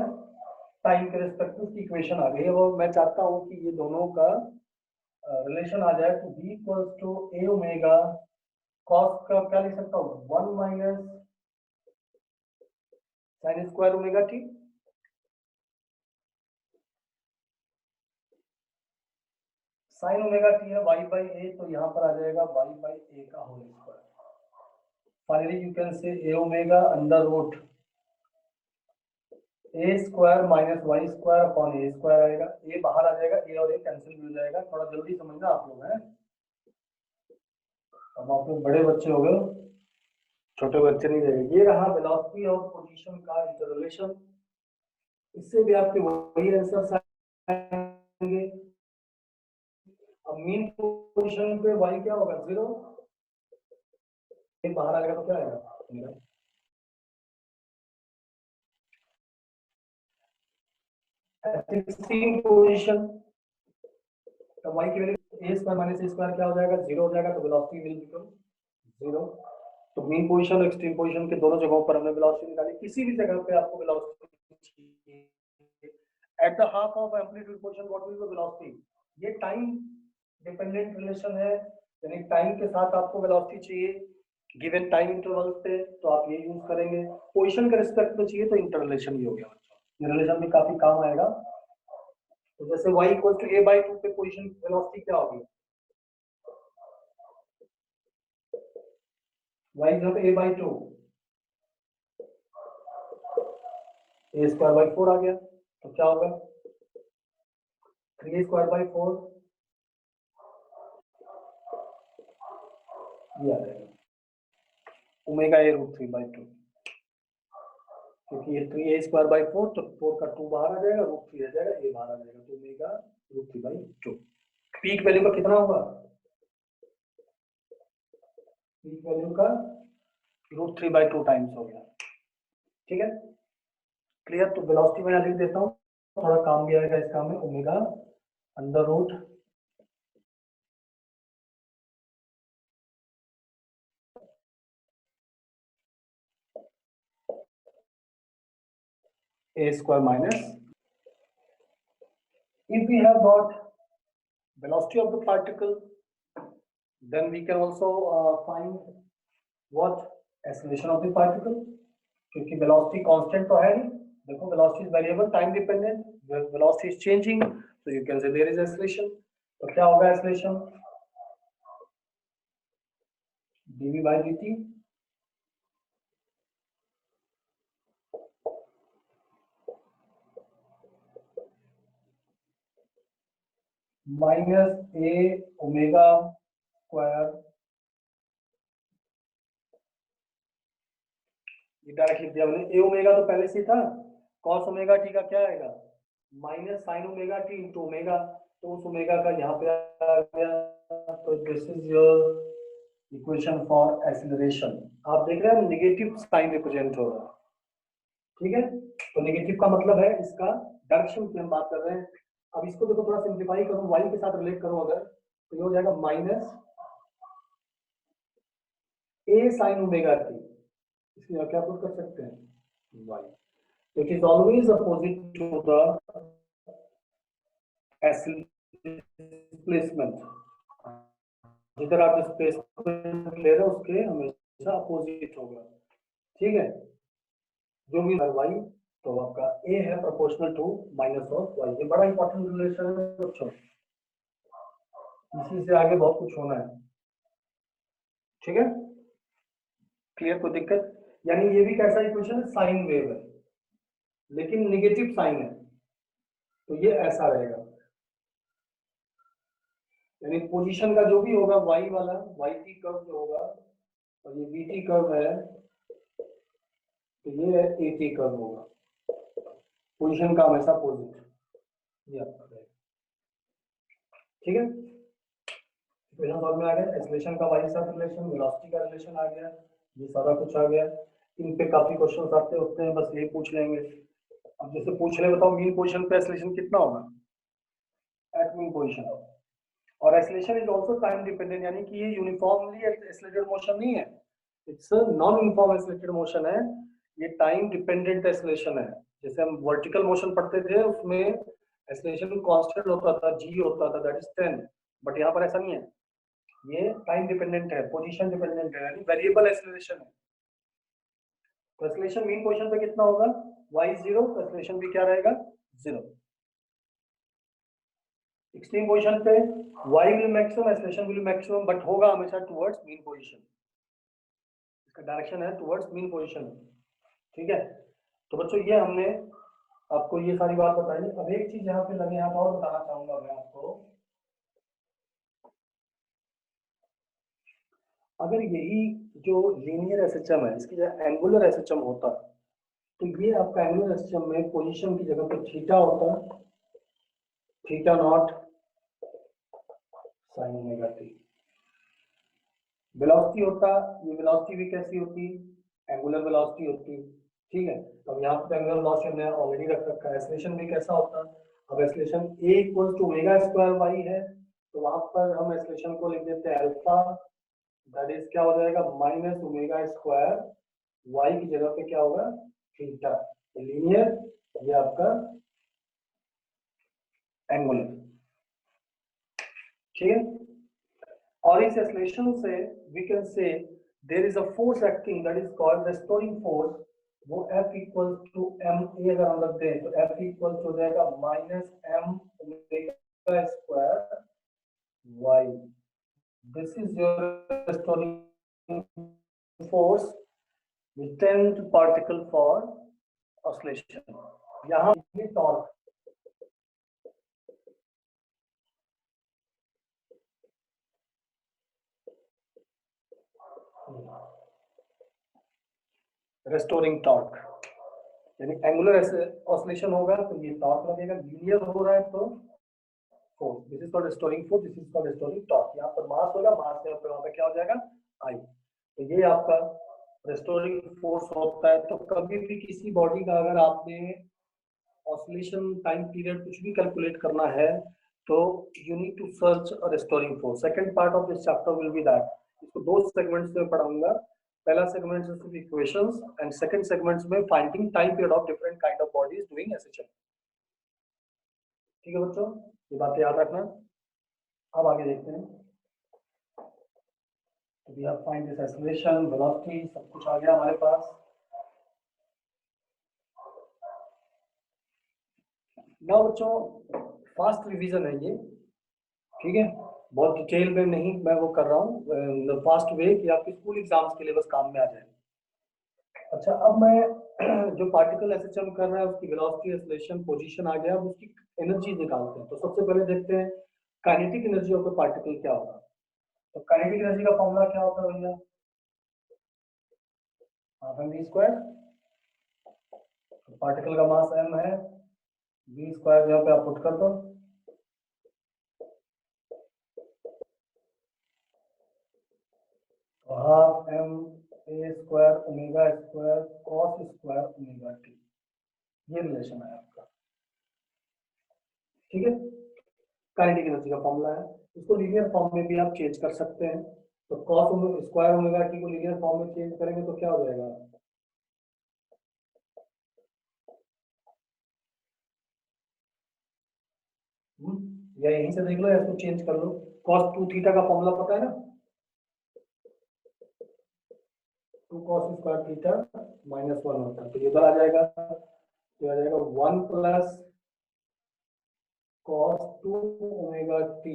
टाइम के रिस्पेक्ट में इक्वेशन आ गई है, और मैं चाहता हूं कि ये दोनों का रिलेशन आ जाए। तो v equals to a omega cos का क्या लिख सकता हूँ, 1 minus sine square omega T. Sine omega T है y बाई ए, तो यहाँ पर आ जाएगा y बाई ए का whole square. Finally you can say a omega under root A square minus Y square upon A square आएगा। A बाहर आ जाएगा, ए और ए कैंसिल भी हो जाएगा। थोड़ा जल्दी समझना आप लोग, हैं। अब आप लोग बड़े बच्चे हो गए, छोटे बच्चे नहीं रहेंगे। ये रहा वेलोसिटी और पोजीशन का इंटररिलेशन। इससे भी आपके वही आंसर आएंगे। अब मीन पोजीशन पे y क्या होगा, 0। बाहर आएगा तो क्या आएगा, एक्सट्रीम पोजीशन। तो y की value a square minus a square क्या हो जाएगा, 0 हो जाएगा। तो वेलोसिटी विल बिकम 0। तो मीन पोजीशन और एक्सट्रीम पोजीशन के दोनों जगहों पर हमने वेलोसिटी निकाली। किसी भी जगह पे आपको velocity at the half of amplitude position, what will be velocity. ये टाइम डिपेंडेंट रिलेशन है, यानी टाइम के साथ आपको वेलोसिटी चाहिए गिवन टाइम इंटरवल पे, तो आप ये यूज करेंगे। पोजीशन के रिस्पेक्ट में चाहिए तो इंटर रिलेशन ही हो गया बच्चों। ये रिलेशन भी काफी काम आएगा। तो जैसे y इक्वल टू a/2 पे पोजीशन वेलोसिटी क्या होगी, y जहाँ पे a/2 a स्क्वायर बाई 4 आ गया, तो क्या होगा 3a स्क्वायर बाई 4 ये आ जाएगा ओमेगा a रूट 3/2, क्योंकि ये 3a स्क्वायर बाई 4, तो 4 का 2 बाहर आ जाएगा, रूट 3 आ जाएगा, a बाहर आ जाएगा, तो ओमेगा रूट 3/2। पीक वैल्यू का कितना होगा, पीक वैल्यू का रूट 3/2 टाइम्स हो गया। ठीक है, क्लियर। तो वेलोसिटी मैं लिख देता हूँ, थोड़ा काम भी आएगा इसका में, omega under root a square minus, if we have got velocity of the particle, then we can also find what acceleration of the particle, क्योंकि velocity constant तो है नहीं। देखो velocity is variable, time dependent, velocity is changing, so you can say there is acceleration। तो क्या होगा acceleration, dv by dt minus a omega square, ये direct लिख दिया मैंने। a ओमेगा तो पहले से था, cos ओमेगा t का क्या आएगा, minus sign omega T into omega, तो उस ओमेगा का यहाँ पे आ गया। तो this is your equation for acceleration. आप देख रहे हैं नेगेटिव साइन रिप्रेजेंट हो रहा है। ठीक है, तो नेगेटिव का मतलब है इसका डायरेक्शन की हम बात कर रहे हैं। अब इसको देखो थोड़ा सिंप्लीफाई करो, वाई के साथ रिलेट करो अगर, तो ये हो जाएगा माइनस ए साइन ओमेगा टी। इसलिए आप क्या पुट कर सकते हैं, Y. It is always opposite to the displacement। जिधर आप डिस्प्लेसमेंट ले रहे हो उसके हमेशा अपोजिट होगा। ठीक है, जो भी वाई, तो आपका ए है proportional to minus of Y. ये बड़ा इंपॉर्टेंट रिलेशन है बच्चों, इसी से आगे बहुत कुछ होना है। ठीक है, क्लियर, कोई दिक्कत। यानी ये भी कैसा इक्वेशन है, साइन वेव है लेकिन निगेटिव साइन है। तो ये ऐसा रहेगा, यानी पोजीशन का जो भी होगा वाई वाला, वाई टी कर्व जो होगा, और ये वी टी कर्व है, तो ये ए टी कर्व होगा, पोजीशन का हमेशा अपोजिट, ये आपका रहेगा। ठीक है, इक्वेशन फॉर्म में आ गया, एक्सेलरेशन का वाई के साथ रिलेशन, वेलोसिटी का रिलेशन आ गया, ये सारा कुछ आ गया। इन पे काफी क्वेश्चंस आते होते हैं, बस ये पूछ लेंगे। अब जैसे पूछ ले, बताओ मीन पोजीशन पे एक्सेलरेशन कितना होगा एट मीन पोजीशन, और acceleration is also time dependent, यानी कि ये यूनिफॉर्मली एक्सेलरेटेड मोशन नहीं है, it's non uniform accelerated motion है, ये टाइम डिपेंडेंट एक्सेलरेशन है। जैसे हम वर्टिकल मोशन पढ़ते थे उसमें एक्सेलरेशन कांस्टेंट होता था, जी होता था, दैट इज 10, बट यहाँ पर ऐसा नहीं है, ये टाइम डिपेंडेंट है, पोजीशन डिपेंडेंट है, यानी वेरिएबल एक्सेलरेशन है। तो एक्सेलरेशन मीन पोजीशन पे कितना होगा, y 0, तो एक्सेलरेशन भी क्या रहेगा 0। एक्सट्रीम पोजीशन पे y will maximum, acceleration will maximum, but होगा हमेशा टुवर्ड्स मीन पोजीशन, इसका डायरेक्शन है टुवर्ड्स मीन पोजीशन। ठीक है, तो बच्चों ये हमने आपको ये सारी बात बताई। अब एक चीज यहाँ पे लगे, यहाँ और बताना चाहूंगा मैं आपको, अगर यही जो लीनियर एसएचएम है, इसकी जगह एंगुलर एसएचएम होता, तो ये आपका एंगुलर एसएचएम में पोजीशन की जगह पे थीटा होता, theta naught sign omega T. Velocity होता, ये वेलोसिटी भी कैसी होती, एंगुलर वेलोसिटी होती। ठीक है, तो अब यहाँ पे एंगुलर वेलोसिटी हमने ऑलरेडी रख रखा है। एक्सेलरेशन भी कैसा होता, अब acceleration a equals to omega square y है, तो वहां पर हम एक्सेलरेशन को लिख देते हैं अल्फा, दैट इज क्या हो जाएगा माइनस ओमेगा स्क्वायर, y की जगह पे क्या होगा थीटा, लीनियर, ये आपका एंगुलर। ठीक है, और इस एक्सेलरेशन से we can say there is a force acting, that is called restoring force, वो F equal to M A अगर हम रखते हैं तो F इक्वल हो जाएगा minus M omega square Y, this is your restoring force with particle for oscillation. यहाँ ये टॉर्क, रेस्टोरिंग टॉर्क, यानी एंगुलर ऑसिलेशन होगा तो ये टॉर्क लगेगा, लीनियर हो रहा है तो force, this is called restoring force, this is called restoring torque. यहाँ पर मास होगा, मास से वहां पे क्या हो जाएगा आई, तो ये आपका रेस्टोरिंग फोर्स होता है। तो कभी भी किसी बॉडी का अगर आपने ऑसिलेशन टाइम पीरियड कुछ भी कैलकुलेट करना है तो you need to search a restoring force. Second part of this chapter will be that, इसको दो सेगमेंट्स में पढ़ाऊंगा, पहला सेगमेंट सिर्फ इक्वेशंस एंड सेकंड सेगमेंट्स में finding time period of different kind of bodies doing SHM. ठीक है बच्चों, ये बात याद रखना। अब आगे देखते हैं, तो we have find this acceleration, velocity, सब कुछ आ गया हमारे पास। ना बच्चों फास्ट रिवीजन है ये, ठीक है, बहुत डिटेल में नहीं मैं वो कर रहा हूँ, फास्ट वे कि आपके स्कूल एग्जाम्स के लिए बस काम में आ जाए। अच्छा, अब मैं जो पार्टिकल एसएचएम कर रहा है उसकी वेलोसिटी, एक्सेलरेशन, पोजीशन आ गया, अब उसकी एनर्जी निकालते हैं। तो सबसे पहले देखते हैं kinetic energy of the particle क्या होगा। तो काइनेटिक एनर्जी का फॉर्मूला क्या होता है भैया, half m v square, particle का मास m है, वी स्क्वायर यहाँ पे आप पुट कर दो, half m a square omega square cos square omega t, ये रिलेशन है आपका। ठीक है, काइनेटिक एनर्जी का फॉर्मूला है, इसको लीनियर फॉर्म में भी आप चेंज कर सकते हैं। तो कॉस स्क्वायर ओमेगा टी को लीनियर फॉर्म में चेंज करेंगे तो क्या हो जाएगा, या यहीं से देख लो या इसको चेंज कर लो। कॉस टू थीटा का फॉर्मूला पता है ना, two cos square theta minus one होता है, तो ये इधर आ जाएगा, तो आ जाएगा one plus cos 2 omega t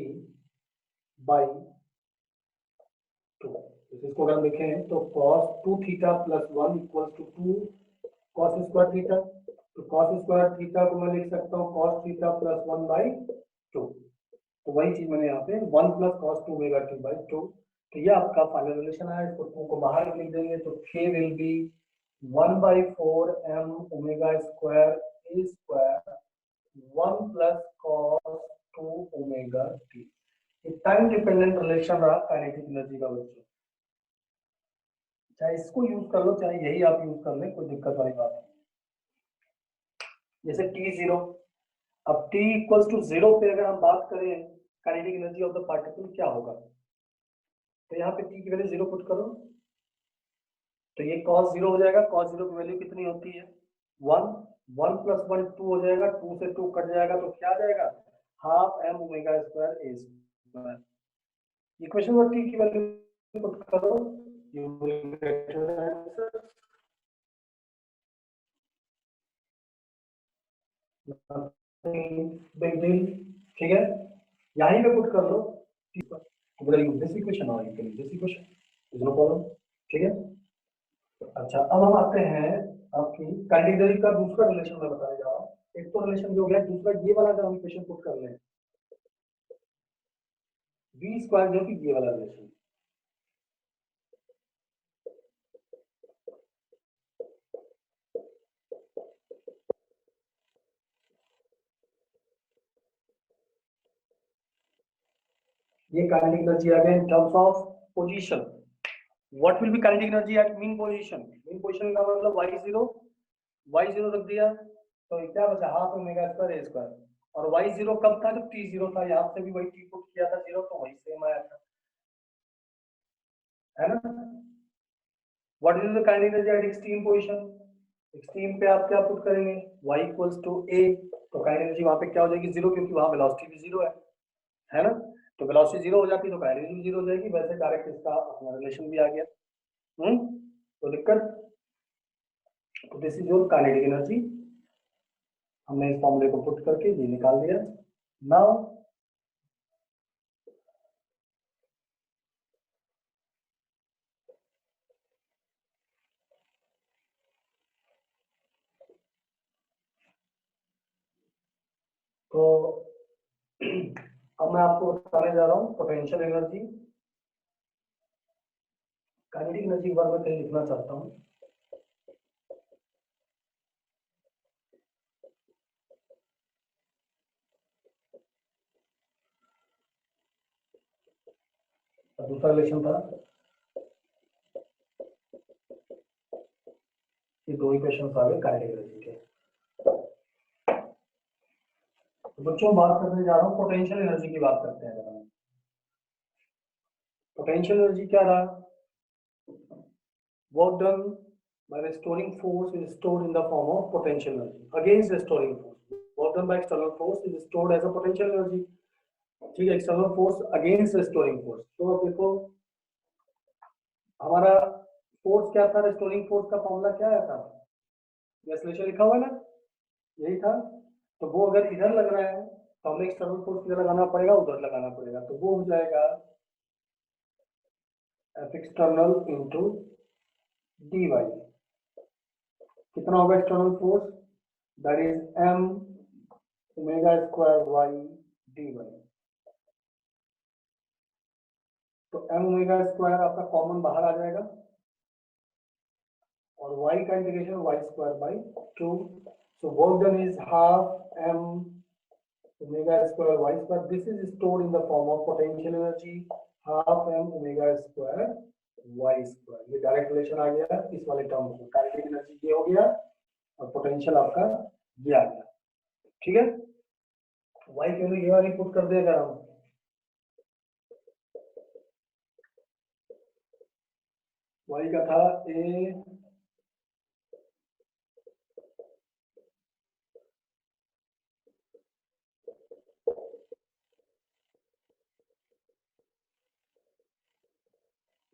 by 2। इसको अगर देखें तो cos 2 theta plus 1 equal to 2 cos square theta, तो कॉस स्क्वायर थीटा को मैं लिख सकता हूँ कॉस थीटा प्लस 1/2। तो वही चीज मैंने यहाँ पे 1 प्लस कॉस 2 ओमेगा t/2। तो ये आपका फाइनल रिलेशन है। इसको 2 को बाहर लिख देंगे तो k will be 1/4 m omega square a square 1 plus cos 2 omega t। Time dependent relation रहा काइनेटिक एनर्जी का बच्चों। चाहे इसको यूज कर लो चाहे यही आप यूज कर ले, कोई दिक्कत वाली बात नहीं। जैसे t0, अब t इक्वल्स टू 0 पे अगर हम बात करें kinetic energy of the particle क्या होगा, तो यहाँ पे t की वैल्यू 0 पुट करो तो ये cos 0 हो जाएगा। cos 0 की वैल्यू कितनी होती है 1, 1 प्लस 1 2 हो जाएगा, 2 से 2 कट जाएगा तो क्या आ जाएगा half m omega square a square. Equation number t की वैल्यू पुट करो, you will get your answer. Big deal, ठीक है, यहीं पे पुट कर लो whether you use this equation or you can use this equation, is no problem, ठीक है। अच्छा अब हम आते हैं आपकी काइनेटिक एनर्जी का दूसरा रिलेशन मैं बताने जा रहा हूँ। एक तो रिलेशन जो हो गया, दूसरा ये वाला अगर हम इक्वेशन पुट कर लें v स्क्वायर जो कि ये वाला रिलेशन, ये काइनेटिक एनर्जी आ गया in terms of position. What will be kinetic energy at mean position? Mean position का मतलब y0 रख दिया तो क्या बचा half omega square a square. और y0 कब था जब t0 था, यहाँ से भी वही t पुट किया था 0 तो वही सेम आया था, है ना। What is the kinetic energy at extreme position? Extreme पे आप क्या पुट करेंगे y इक्वल्स टू a, तो काइनेटिक एनर्जी वहां पे क्या हो जाएगी 0, क्योंकि वहां वेलोसिटी भी 0 है ना। तो वेलोसिटी 0 हो जाती है तो काइनेटिक एनर्जी 0 हो जाएगी। वैसे डायरेक्ट इसका अपना रिलेशन भी आ गया। तो दिक्कत, तो this is your kinetic energy. हमने इस फॉर्मूले को पुट करके ये निकाल दिया। नाउ तो अब मैं आपको बताने जा रहा हूँ पोटेंशियल एनर्जी। काइनेटिक एनर्जी के बारे में कहीं लिखना चाहता हूँ। दूसरा रिलेशन था, ये दो इक्वेशन आ गए काइनेटिक एनर्जी के। तो बच्चों बात करने जा रहा हूँ पोटेंशियल एनर्जी की बात करते हैं। हम पोटेंशियल एनर्जी क्या रहा, work done by restoring force is stored in the form of potential energy against restoring force. Work done by external force is stored as a potential energy, ठीक है, external force against restoring force. तो देखो हमारा force क्या था, restoring force का formula क्या आया था, एक्सेलरेशन लिखा हुआ है ना, यही था। तो वो अगर इधर लग रहा है तो हमें एक्सटर्नल फोर्स किधर लगाना पड़ेगा, उधर लगाना पड़ेगा। तो वो हो जाएगा f external into d y. कितना होगा external force, that is m omega square y d y. तो एम ओमेगा स्क्वायर आपका कॉमन बाहर आ जाएगा और y का integration y square by 2। So work done is half m omega square y square. This is stored in the form of potential energy half m omega square y square. ये direct relation आ गया इस वाले term को, kinetic energy ये हो गया और potential आपका ये आ गया, ठीक है। y की वैल्यू ये वाली पुट कर देगा हम, y का था a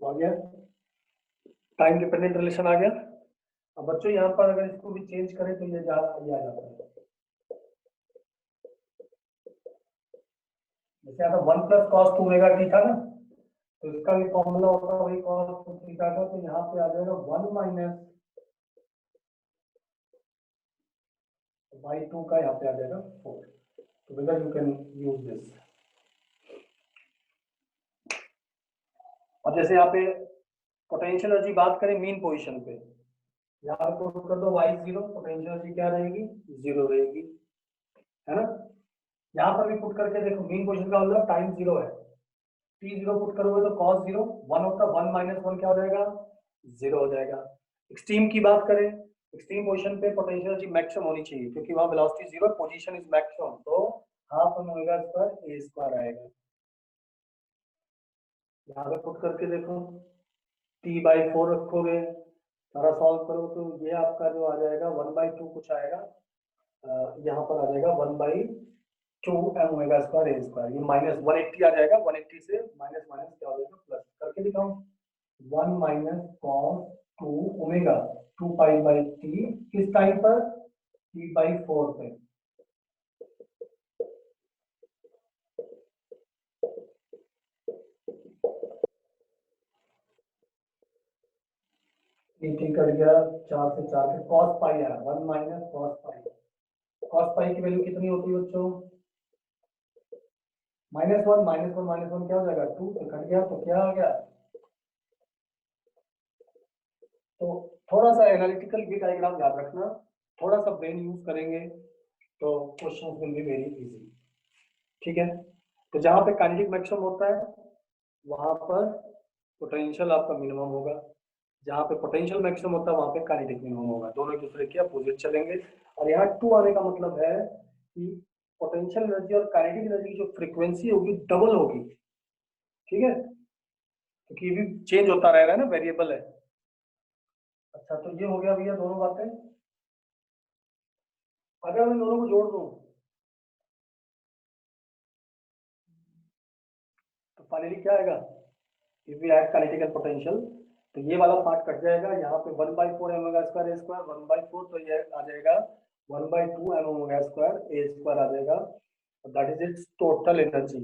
आ गया, टाइम डिपेंडेंट रिलेशन आ गया। अब बच्चों यहाँ पर अगर इसको भी चेंज करें तो ये आ जाता है, जैसे आता 1 प्लस कॉस 2 ओमेगा टी था ना, तो इसका भी फॉर्मूला होता है वही कॉस 2 थीटा का। तो यहाँ पे आ जाएगा 1 माइनस बाई टू का यहाँ पे आ जाएगा 4। तो whether you can use this. अब जैसे यहाँ पे पोटेंशियल एनर्जी बात करें मीन पोजीशन पे, यहाँ पे पुट कर दो y 0, पोटेंशियल एनर्जी क्या रहेगी, 0 रहेगी, है ना। यहाँ पर भी पुट करके देखो, मीन पोजीशन का मतलब टाइम 0 है, t 0 पुट करोगे तो cos 0 1 होता, 1 माइनस 1 क्या हो जाएगा, 0 हो जाएगा। एक्सट्रीम की बात करें, एक्सट्रीम पोजीशन पे पोटेंशियल एनर्जी मैक्सिमम होनी चाहिए क्योंकि वहां वेलोसिटी 0, पोजीशन इज मैक्सिमम, तो half omega square a square आएगा। यहाँ पे पुट करके देखो, t/4 रखोगे, सारा सॉल्व करो तो ये आपका जो आ जाएगा 1/2 कुछ आएगा, यहाँ पर आ जाएगा 1/2 m omega square a square, ये माइनस 180 आ जाएगा, 180 से माइनस माइनस क्या हो जाएगा प्लस, करके दिखाऊं, 1 minus cos 2 omega 2 pi by t, किस टाइम पर, t/4 पे। t कट गया 4 से 4 के cos पाई आया, 1 माइनस cos पाई, cos पाई की वैल्यू कितनी होती है बच्चों, -1 -1 क्या हो जाएगा 2, तो कट गया तो क्या आ गया। तो थोड़ा सा एनालिटिकल भी डायग्राम याद रखना, थोड़ा सा ब्रेन यूज करेंगे तो question will be very easy, ठीक है। तो जहां पे काइनेटिक मैक्सिमम होता है वहां पर पोटेंशियल आपका मिनिमम होगा, जहां पे पोटेंशियल मैक्सिमम होता है वहां पे काइनेटिक मिनिमम होगा, दोनों एक दूसरे के अपोजिट चलेंगे। और यहाँ 2 आने का मतलब है कि पोटेंशियल एनर्जी और काइनेटिक एनर्जी की जो फ्रीक्वेंसी होगी डबल होगी, ठीक है, क्योंकि ये भी चेंज होता रहेगा ना, वेरिएबल है। अच्छा, तो ये हो गया भैया दोनों बातें। अगर मैं दोनों को जोड़ दूं तो फाइनली क्या आएगा, if we add kinetic and potential, तो ये वाला पार्ट कट जाएगा, यहाँ पे 1/4 ओमेगा स्क्वायर a स्क्वायर 1/4, तो ये आ जाएगा 1/2 m omega square a square आ जाएगा, that is its total energy,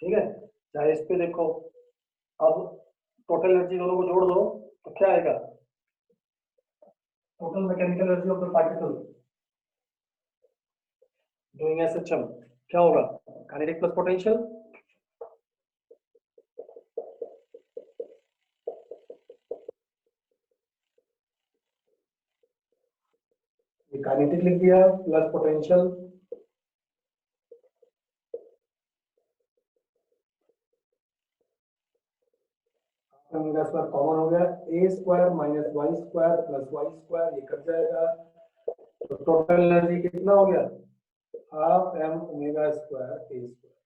ठीक है। चाहे इस पे देखो, अब टोटल एनर्जी दोनों को जोड़ दो तो क्या आएगा, total mechanical energy of the particle doing SHM क्या होगा, काइनेटिक प्लस पोटेंशियल, काइनेटिक लिख दिया plus potential, omega square common हो गया, a square minus y square plus y square, ये कट जाएगा, तो टोटल एनर्जी कितना हो गया, half m omega square a square.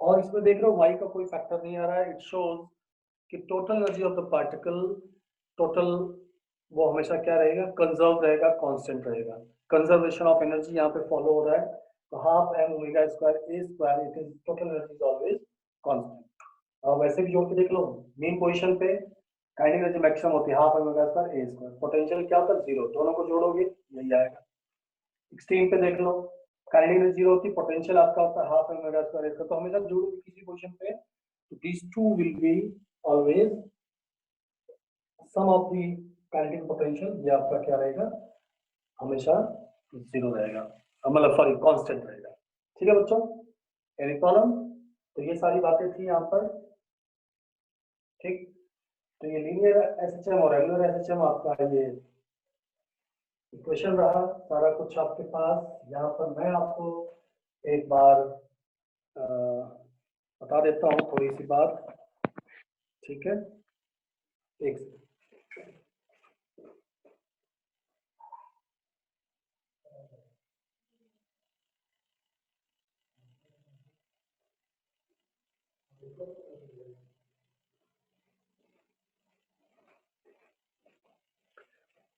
और इसमें देख रहे हो y का कोई फैक्टर नहीं आ रहा है, इट शोज कि total energy of the particle, total वो हमेशा क्या रहेगा, कंजर्व रहेगा, कांस्टेंट रहेगा, कंजर्वेशन ऑफ एनर्जी यहाँ पे फॉलो हो रहा है, तो half m omega square a square, it is total energy is always constant. और वैसे भी जोड़ के देख लो, मेन पोजीशन पे काइनेटिक एनर्जी मैक्सिमम होती है half omega square a square, potential क्या होता है 0, दोनों को जोड़ोगे यही आएगा। एक्सट्रीम पे देख लो, काइनेटिक एनर्जी 0 होती है, पोटेंशियल आपका होता है half omega square a square, तो हमेशा जोड़ोगे किसी पोजीशन पे, तो these two will be always sum of the kinetic potential, ये आपका क्या रहेगा, हमेशा 0 रहेगा, मतलब सॉरी कांस्टेंट रहेगा, ठीक है बच्चों, एनी प्रॉब्लम। तो ये सारी बातें थी यहाँ पर, ठीक। तो ये लीनियर एसएचएम और रेगुलर एसएचएम आपका ये इक्वेशन रहा, सारा कुछ आपके पास। यहाँ पर मैं आपको एक बार बता देता हूँ थोड़ी सी बात, ठीक है, एक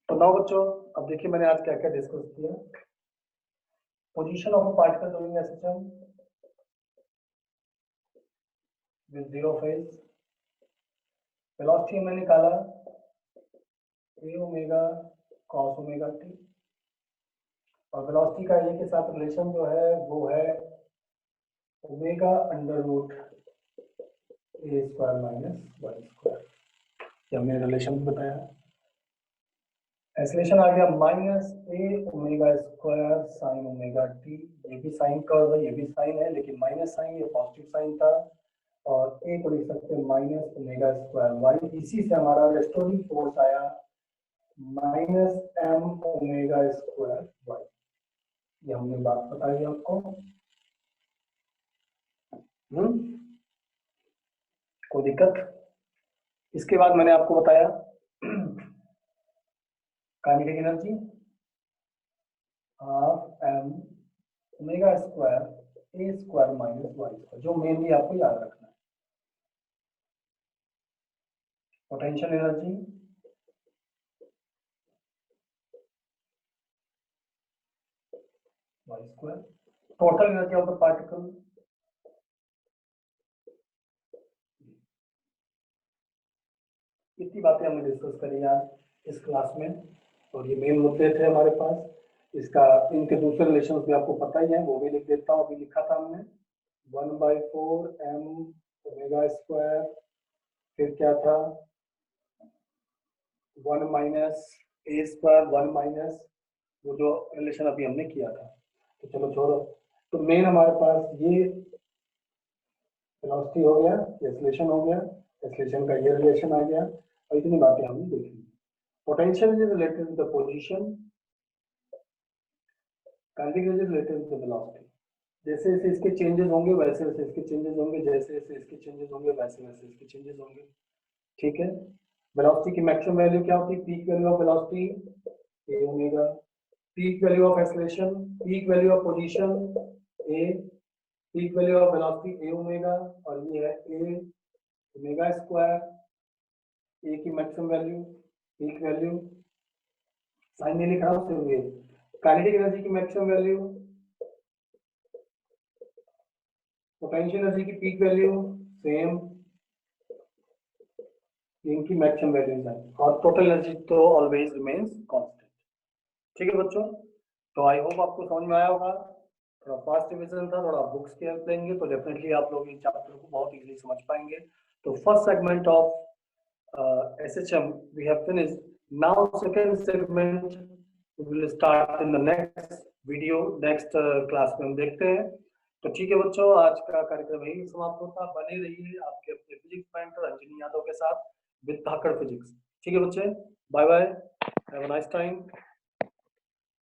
तो नाउ बच्चों, अब देखिए मैंने आज क्या क्या डिस्कस किया। Position of a particle during SHM with zero phase, velocity मैंने निकाला a omega cos omega t, और वेलोसिटी का ए के साथ रिलेशन जो है वो है omega under root a square minus y square, ये हमने रिलेशन बताया। एक्सलेशन आ गया minus a omega square sine omega t, ये भी साइन कर्व है, ये भी साइन है, लेकिन माइनस साइन, ये पॉजिटिव साइन था, और ए को लिख सकते हैं माइनस ओमेगा स्क्वायर वाई। इसी से हमारा रेस्टोरिंग फोर्स आया minus M omega square y. ये हमने बात बताई आपको। कोई दिक्कत? इसके बाद मैंने आपको बताया kinetic energy half m omega square a square minus Y square, जो मेनली आपको याद रखना है। Potential energy y square, total energy of the particle इतनी बातें हमने डिस्कस करी आज इस क्लास में, और ये मेन मुद्दे थे हमारे पास। इसका इनके दूसरे रिलेशंस भी आपको पता ही है, वो भी लिख देता हूँ। अभी लिखा था हमने 1/4 एम ओमेगा स्क्वायर, फिर क्या था 1 माइनस ए स्क्वायर 1 माइनस, वो जो रिलेशन अभी हमने किया था। तो चलो छोड़ो, तो मेन हमारे पास ये वेलोसिटी हो गया, एक्सेलरेशन हो गया, एक्सेलरेशन का ये रिलेशन आ गया, और इतनी बातें हमने देखी। Potential is related to the position, kinetic energy related to the velocity. जैसे जैसे इसके चेंजेस होंगे वैसे वैसे इसके चेंजेस होंगे, जैसे जैसे इसके चेंजेस होंगे वैसे वैसे इसके चेंजेस होंगे। ठीक है। वेलोसिटी की मैक्सिमम वैल्यू क्या होती है? Peak value of velocity a omega, peak value of acceleration, peak value of position a, peak value of velocity a omega, और ये है ए ओमेगा स्क्वायर, ए की maximum value, peak value, sine नहीं लिखा उससे हुए। काइनेटिक एनर्जी की maximum value, potential energy की पीक वैल्यू सेम, इनकी मैक्सिमम वैल्यूज है, और टोटल एनर्जी तो ऑलवेज रिमेन्स कांस्टेंट। ठीक है बच्चों, तो आई होप आपको समझ में आया होगा। थोड़ा फास्ट रिवीजन था, थोड़ा बुक्स की हेल्प लेंगे तो डेफिनेटली आप लोग इन चैप्टर को बहुत इजीली समझ पाएंगे। तो first segment of SHM we have finished. Now second segment we will start in the next video, next class में हम देखते हैं। तो ठीक है बच्चों, आज का कार्यक्रम यही समाप्त होता है। बने रहिए आपके अपने फिजिक्स मेंटर अंजनी यादव के साथ विद धाकड़ फिजिक्स। ठीक है बच्चे, bye bye, have a nice time.